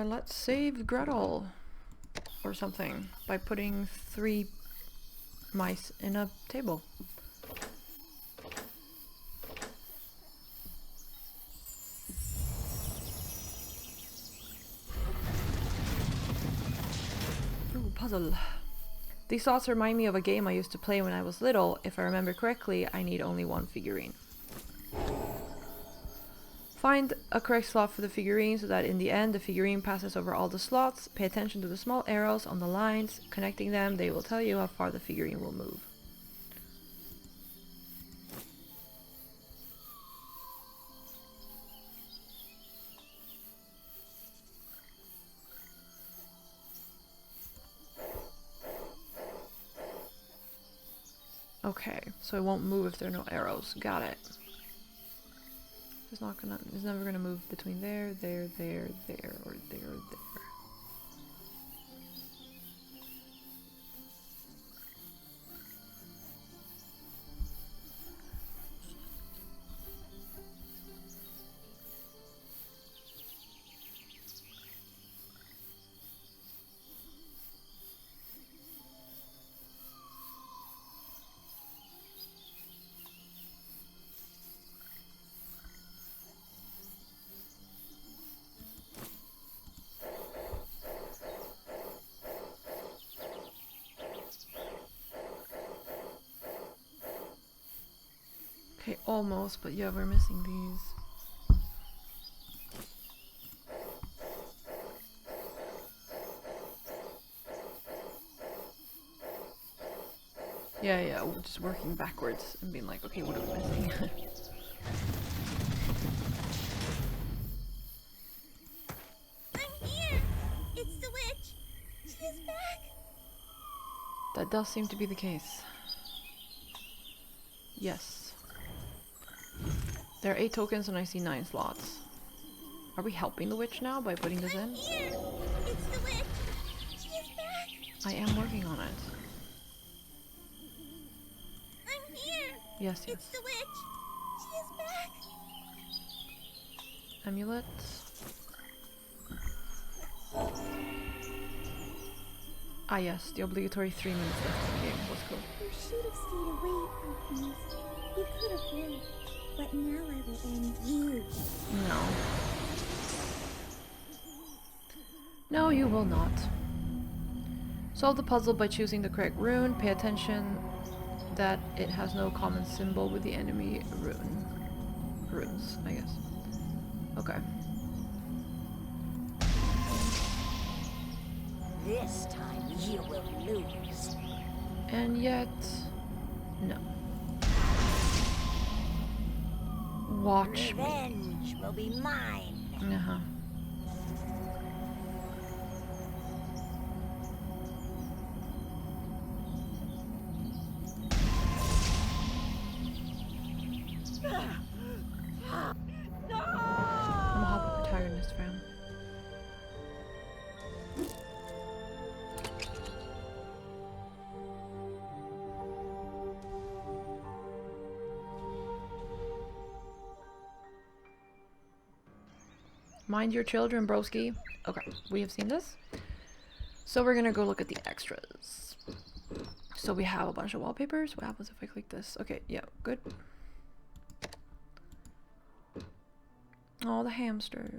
Let's save Gretel or something by putting 3 mice in a table. Ooh, puzzle. These thoughts remind me of a game I used to play when I was little. If I remember correctly, I need only 1 figurine. Find a correct slot for the figurine so that in the end the figurine passes over all the slots. Pay attention to the small arrows on the lines. Connecting them, they will tell you how far the figurine will move. Okay, so it won't move if there are no arrows. Got it. It's never gonna move between there, or there, or there. Okay, almost, but yeah, we're missing these. Yeah, we're just working backwards and being like, okay, what are we missing? I'm here! It's the witch! She is back! That does seem to be the case. Yes. There are 8 tokens and I see 9 slots. Are we helping the witch now by putting this in? Here! It's the witch! She is back! I am working on it. I'm here! Yes. It's the witch! She is back! Amulet. Ah yes, the obligatory 3 minutes left in the game. Let's go. You should have stayed away, Puppies. You could have won. But now I will end you. No. No, you will not. Solve the puzzle by choosing the correct rune. Pay attention that it has no common symbol with the enemy runes, I guess. Okay. This time you will lose. And yet, no. Watch me. Revenge will be mine. Uh-huh. I'm a hot protagonist, fam. Mind your children, broski. Okay, we have seen this. So we're gonna go look at the extras. So we have a bunch of wallpapers. What happens if I click this? Okay, yeah, good. Oh, the hamster.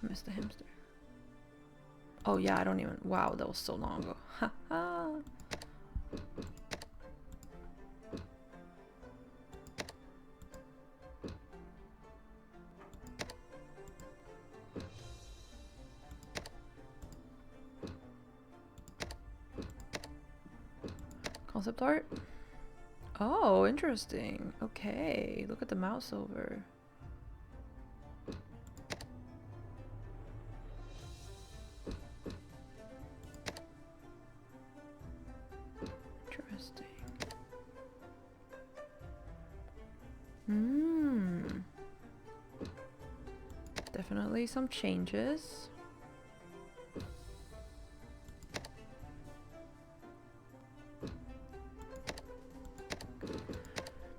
I missed the hamster. Oh yeah, I don't even... Wow, that was so long ago. Ha ha. Concept art? Oh, interesting. Okay, look at the mouse over. Interesting. Definitely some changes.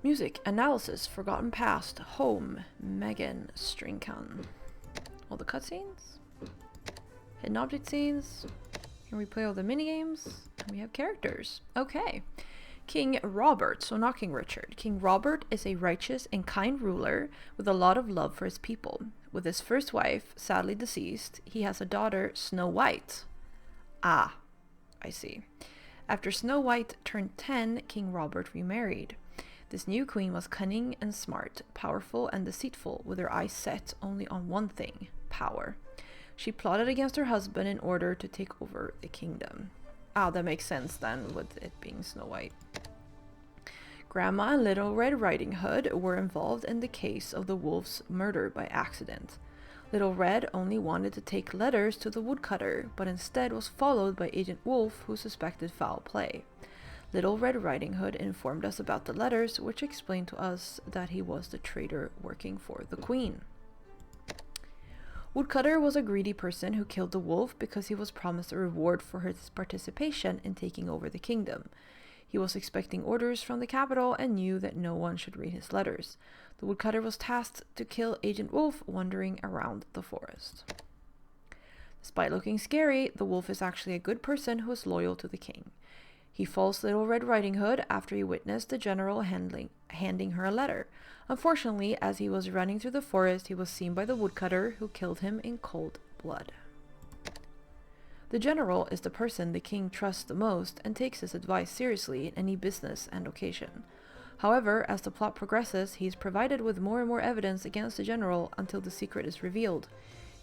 Music, analysis, forgotten past, home, Megan, Stringcon. all the cutscenes, hidden object scenes. Here we play all the minigames, and we have characters. Okay. King Robert, so not King Richard. King Robert is a righteous and kind ruler with a lot of love for his people. With his first wife, sadly deceased, he has a daughter, Snow White. Ah, I see. After Snow White turned 10, King Robert remarried. This new queen was cunning and smart, powerful and deceitful, with her eyes set only on one thing, power. She plotted against her husband in order to take over the kingdom. Ah, that makes sense then, with it being Snow White. Grandma and Little Red Riding Hood were involved in the case of the wolf's murder by accident. Little Red only wanted to take letters to the woodcutter, but instead was followed by Agent Wolf, who suspected foul play. Little Red Riding Hood informed us about the letters, which explained to us that he was the traitor working for the queen. Woodcutter was a greedy person who killed the wolf because he was promised a reward for his participation in taking over the kingdom. He was expecting orders from the capital and knew that no one should read his letters. The woodcutter was tasked to kill Agent Wolf wandering around the forest. Despite looking scary, the wolf is actually a good person who is loyal to the king. He falls Little Red Riding Hood after he witnessed the general handing her a letter. Unfortunately, as he was running through the forest, he was seen by the woodcutter, who killed him in cold blood. The general is the person the king trusts the most and takes his advice seriously in any business and occasion. However, as the plot progresses, he is provided with more and more evidence against the general until the secret is revealed.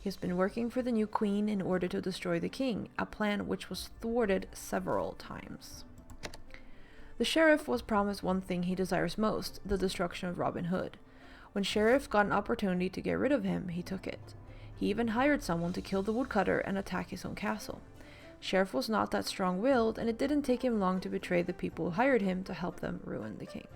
He has been working for the new queen in order to destroy the king, a plan which was thwarted several times. The sheriff was promised one thing he desires most, the destruction of Robin Hood. When Sheriff got an opportunity to get rid of him, he took it. He even hired someone to kill the woodcutter and attack his own castle. Sheriff was not that strong-willed, and it didn't take him long to betray the people who hired him to help them ruin the king.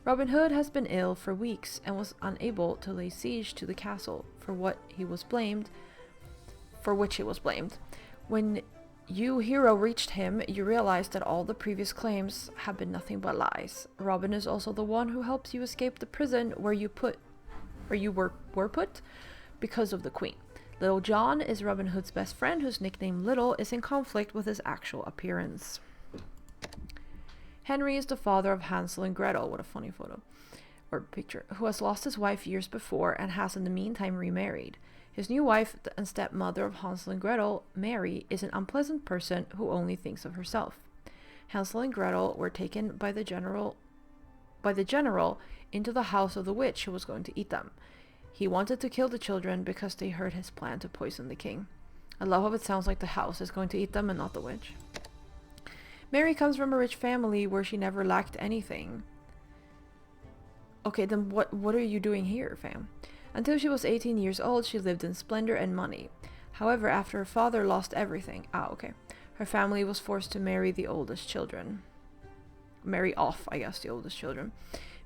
Robin Hood has been ill for weeks and was unable to lay siege to the castle, for which he was blamed. When you, hero, reached him, you realized that all the previous claims have been nothing but lies. Robin is also the one who helps you escape the prison where you were put because of the queen. Little John is Robin Hood's best friend, whose nickname Little is in conflict with his actual appearance. Henry is the father of Hansel and Gretel, what a funny photo, or picture, who has lost his wife years before and has in the meantime remarried. His new wife and stepmother of Hansel and Gretel, Mary, is an unpleasant person who only thinks of herself. Hansel and Gretel were taken by the general into the house of the witch who was going to eat them. He wanted to kill the children because they heard his plan to poison the king. I love how it sounds like the house is going to eat them and not the witch. Mary comes from a rich family where she never lacked anything. Okay, then what are you doing here, fam? Until she was 18 years old, she lived in splendor and money. However, after her father lost everything, her family was forced to marry the oldest children. Marry off, I guess, the oldest children.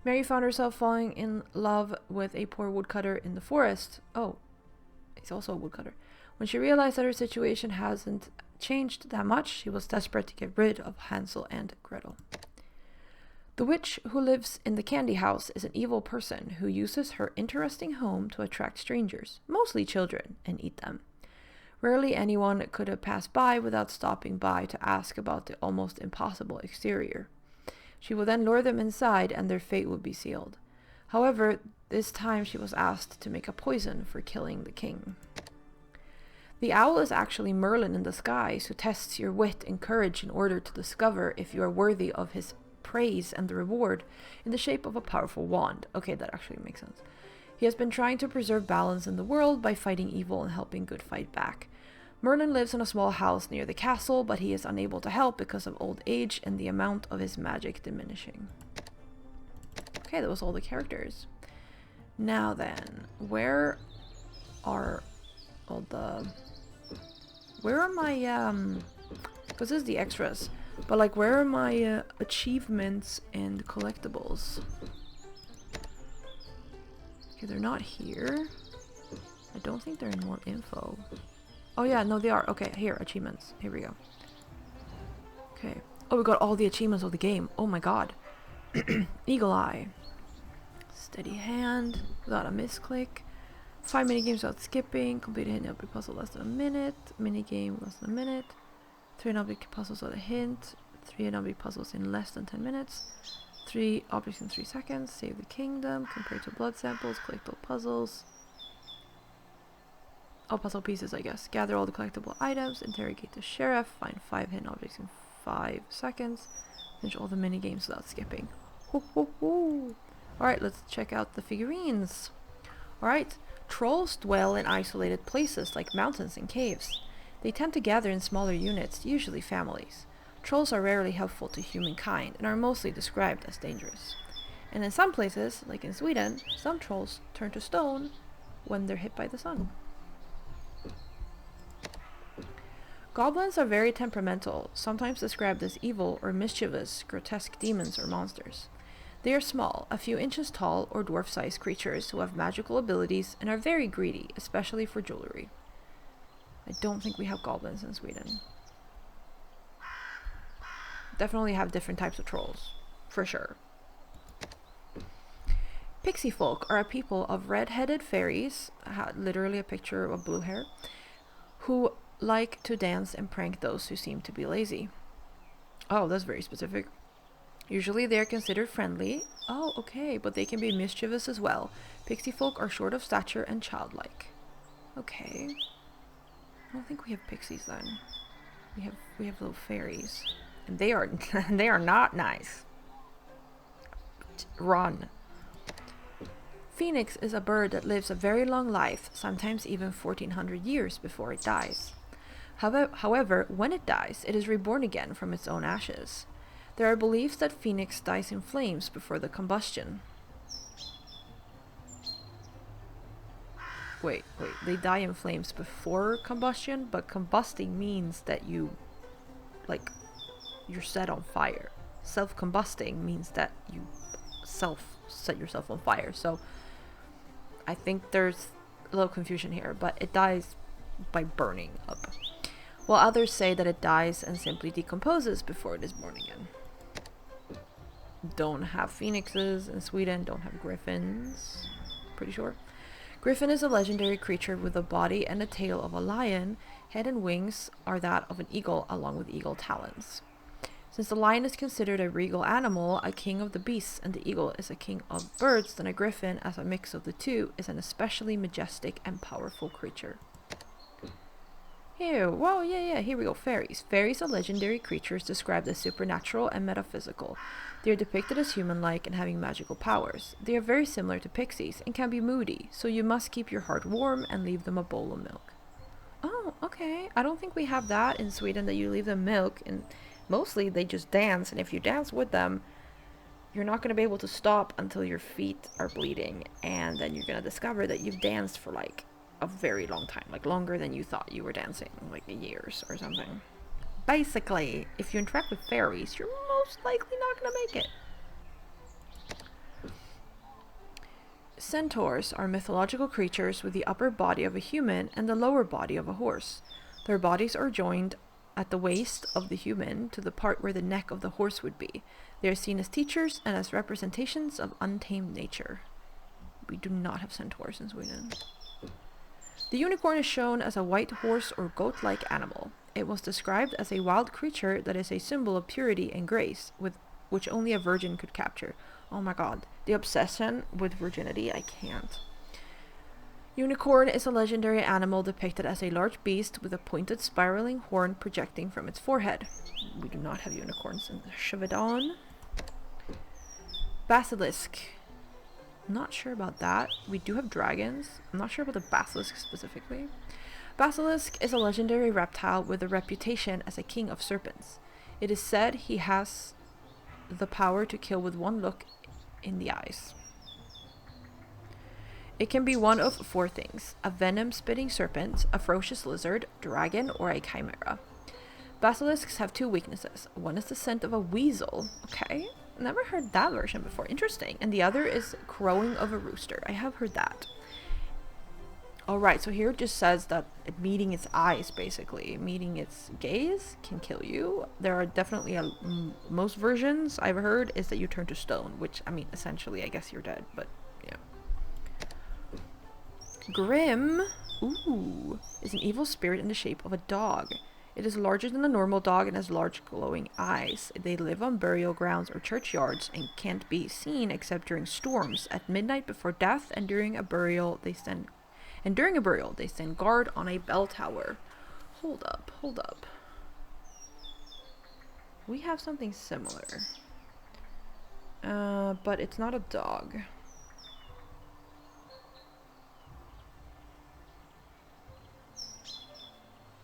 Mary found herself falling in love with a poor woodcutter in the forest. Oh, he's also a woodcutter. When she realized that her situation hasn't changed that much, she was desperate to get rid of Hansel and Gretel. The witch who lives in the candy house is an evil person who uses her interesting home to attract strangers, mostly children, and eat them. Rarely anyone could have passed by without stopping by to ask about the almost impossible exterior. She would then lure them inside and their fate would be sealed. However, this time she was asked to make a poison for killing the king. The owl is actually Merlin in disguise, who tests your wit and courage in order to discover if you are worthy of his praise and the reward in the shape of a powerful wand. Okay, that actually makes sense. He has been trying to preserve balance in the world by fighting evil and helping good fight back. Merlin lives in a small house near the castle, but he is unable to help because of old age and the amount of his magic diminishing. Okay, that was all the characters. Now then, where are my because this is the extras, but like where are my achievements and collectibles? Okay, they're not here. I don't think they're in more info. Oh yeah, no they are. Okay, here, achievements. Here we go. Okay. Oh, we got all the achievements of the game. Oh my god. Eagle Eye. Steady Hand. We got a misclick. 5 minigames without skipping. Complete a hint object puzzle less than a minute. Minigame less than a minute. 3 hidden object puzzles without a hint. 3 hidden object puzzles in less than 10 minutes. 3 objects in 3 seconds. Save the kingdom. Compare to blood samples. Collectible puzzles. All puzzle pieces, I guess. Gather all the collectible items. Interrogate the sheriff. Find 5 hidden objects in 5 seconds. Finish all the minigames without skipping. Ho ho ho! Alright, let's check out the figurines. Alright, trolls dwell in isolated places like mountains and caves. They tend to gather in smaller units, usually families. Trolls are rarely helpful to humankind and are mostly described as dangerous. And in some places, like in Sweden, some trolls turn to stone when they're hit by the sun. Goblins are very temperamental, sometimes described as evil or mischievous, grotesque demons or monsters. They are small, a few inches tall or dwarf-sized creatures who have magical abilities and are very greedy, especially for jewelry. I don't think we have goblins in Sweden. Definitely have different types of trolls, for sure. Pixie folk are a people of red-headed fairies, literally a picture of blue hair, who like to dance and prank those who seem to be lazy. Oh, that's very specific. Usually they are considered friendly. Oh, okay, but they can be mischievous as well. Pixie folk are short of stature and childlike. Okay. I don't think we have pixies then. We have little fairies. And they are they are not nice. Run. Phoenix is a bird that lives a very long life, sometimes even 1400 years before it dies. However, when it dies, it is reborn again from its own ashes. There are beliefs that Phoenix dies in flames before the combustion. Wait, they die in flames before combustion, but combusting means that you're set on fire. Self-combusting means that you set yourself on fire. So I think there's a little confusion here, but it dies by burning up. While others say that it dies and simply decomposes before it is born again. Don't have phoenixes in Sweden, don't have griffins, pretty sure. Griffin is a legendary creature with a body and a tail of a lion. Head and wings are that of an eagle along with eagle talons. Since the lion is considered a regal animal, a king of the beasts, and the eagle is a king of birds, then a griffin, as a mix of the two, is an especially majestic and powerful creature. Here, whoa, yeah, here we go. Fairies. Fairies are legendary creatures described as supernatural and metaphysical. They are depicted as human-like and having magical powers. They are very similar to pixies and can be moody, so you must keep your heart warm and leave them a bowl of milk. Oh, okay. I don't think we have that in Sweden, that you leave them milk, and mostly they just dance, and if you dance with them, you're not going to be able to stop until your feet are bleeding, and then you're going to discover that you've danced for like a very long time, like longer than you thought you were dancing, like years or something. Basically, if you interact with fairies, you're most likely not going to make it. Centaurs are mythological creatures with the upper body of a human and the lower body of a horse. Their bodies are joined at the waist of the human to the part where the neck of the horse would be. They are seen as teachers and as representations of untamed nature. We do not have centaurs in Sweden. The unicorn is shown as a white horse or goat-like animal. It was described as a wild creature that is a symbol of purity and grace, which only a virgin could capture. Oh my god, the obsession with virginity, I can't. Unicorn is a legendary animal depicted as a large beast with a pointed spiraling horn projecting from its forehead. We do not have unicorns in Sweden. Basilisk. Not sure about that. We do have dragons. I'm not sure about the basilisk specifically. Basilisk is a legendary reptile with a reputation as a king of serpents. It is said he has the power to kill with one look in the eyes. It can be one of 4 things: a venom-spitting serpent, a ferocious lizard, dragon, or a chimera. Basilisks have 2 weaknesses. One is the scent of a weasel. Okay, never heard that version before. Interesting. And the other is crowing of a rooster. I have heard that. Alright, so here it just says that meeting its eyes, basically, meeting its gaze can kill you. There are definitely most versions I've heard is that you turn to stone, which, I mean, essentially, I guess you're dead, but yeah. Grim, ooh, is an evil spirit in the shape of a dog. It is larger than a normal dog and has large glowing eyes. They live on burial grounds or churchyards and can't be seen except during storms, at midnight before death, and during a burial they stand guard on a bell tower. Hold up. We have something similar. But it's not a dog.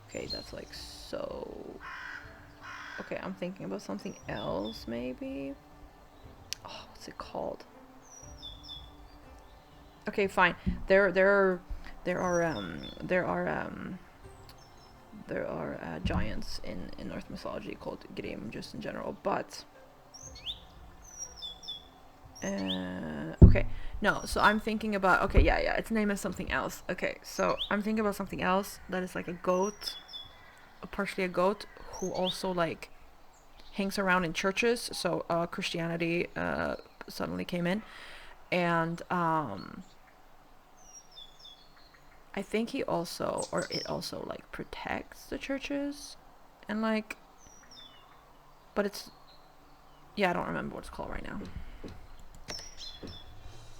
Okay, that's like so... Okay, I'm thinking about something else, maybe? Oh, what's it called? Okay, fine. There are giants in Norse mythology called Grim, just in general, but... okay, no, so I'm thinking about... Okay, yeah, its name is something else. Okay, so I'm thinking about something else that is like a goat, partially a goat, who also, like, hangs around in churches, so Christianity suddenly came in, and I think he also, or it also, like, protects the churches, and, like, but it's, yeah, I don't remember what it's called right now.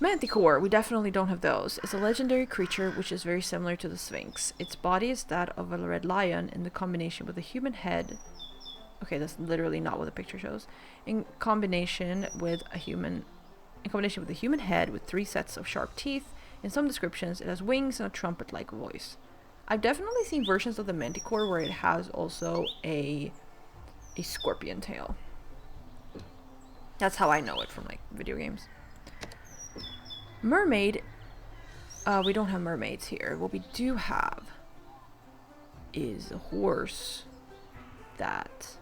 Manticore, we definitely don't have those. It's a legendary creature which is very similar to the Sphinx. Its body is that of a red lion in the combination with a human head. Okay, that's literally not what the picture shows. In combination with a human head with 3 sets of sharp teeth. In some descriptions, it has wings and a trumpet-like voice. I've definitely seen versions of the Manticore where it has also a scorpion tail. That's how I know it from, like, video games. Mermaid. We don't have mermaids here. What we do have is a horse that...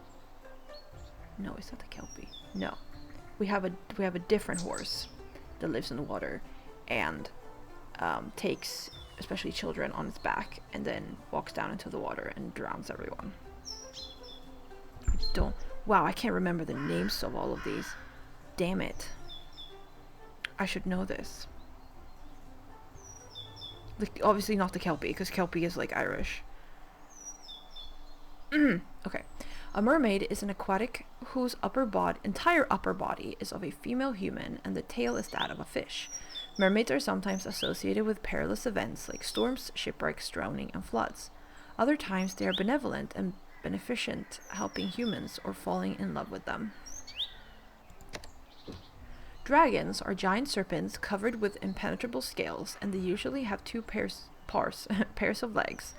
No, it's not the Kelpie. No. We have a different horse that lives in the water and takes especially children on its back and then walks down into the water and drowns everyone. Wow, I can't remember the names of all of these. Damn it. I should know this. Obviously not the Kelpie, because Kelpie is, like, Irish. Okay. A mermaid is an aquatic whose entire upper body is of a female human and the tail is that of a fish. Mermaids are sometimes associated with perilous events like storms, shipwrecks, drowning, and floods. Other times they are benevolent and beneficent, helping humans or falling in love with them. Dragons are giant serpents covered with impenetrable scales, and they usually have 2 pairs of legs,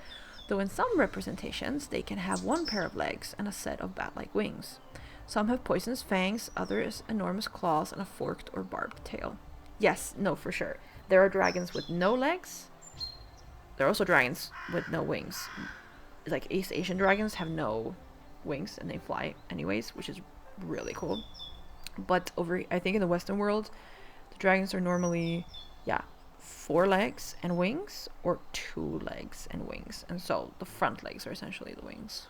though in some representations they can have 1 pair of legs and a set of bat-like wings. Some have poisonous fangs, others enormous claws, and a forked or barbed tail. Yes, no, for sure. There are dragons with no legs. There are also dragons with no wings. Like, East Asian dragons have no wings and they fly anyways, which is really cool. But I think in the Western world, the dragons are normally, 4 legs and wings, or 2 legs and wings. And so the front legs are essentially the wings.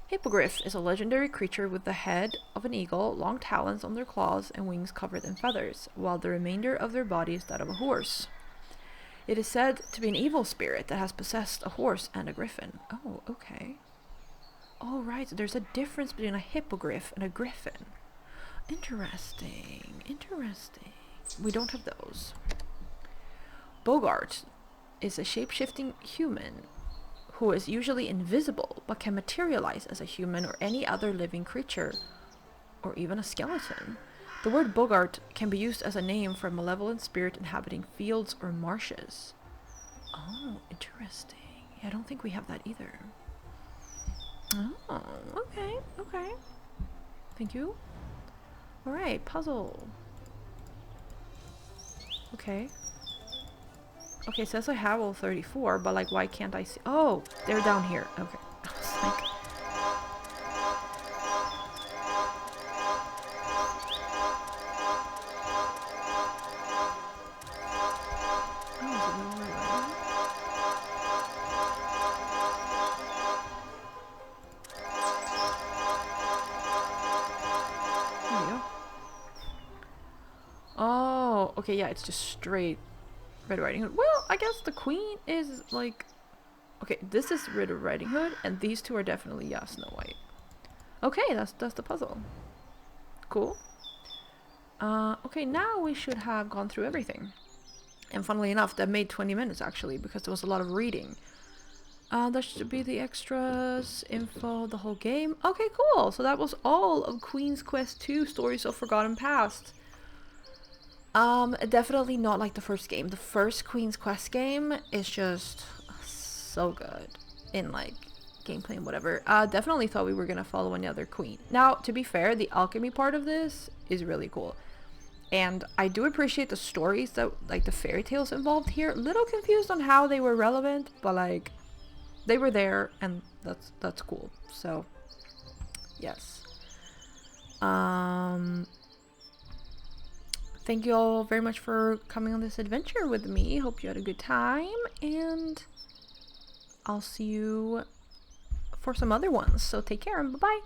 Hippogriff is a legendary creature with the head of an eagle, long talons on their claws, and wings covered in feathers, while the remainder of their body is that of a horse. It is said to be an evil spirit that has possessed a horse and a griffin. Oh, okay. Oh, right, so there's a difference between a hippogriff and a griffin. Interesting. We don't have those. Bogart is a shape-shifting human who is usually invisible but can materialize as a human or any other living creature, or even a skeleton. The word Bogart can be used as a name for a malevolent spirit inhabiting fields or marshes. Oh, interesting. Yeah, I don't think we have that either. Oh, okay. Thank you. Alright, puzzle. Okay, it says I have all 34, but, like, why can't I see? Oh, they're down here. Okay. I was like... Oh, okay, yeah, it's just straight Red Riding Hood. Well, I guess the queen is like... Okay, this is Red Riding Hood, and these two are definitely, yeah, Snow White. Okay, that's the puzzle. Cool. Okay, now we should have gone through everything. And funnily enough, that made 20 minutes actually, because there was a lot of reading. That should be the extras, info, the whole game. Okay, cool. So that was all of Queen's Quest 2, Stories of Forgotten Past. Definitely not like the first game. The first Queen's Quest game is just so good in like gameplay and whatever. Definitely thought we were gonna follow another queen. Now, to be fair, the alchemy part of this is really cool. And I do appreciate the stories that, like the fairy tales involved here. Little confused on how they were relevant, but like they were there and that's cool. So yes. Thank you all very much for coming on this adventure with me. Hope you had a good time, and I'll see you for some other ones. So take care and bye-bye.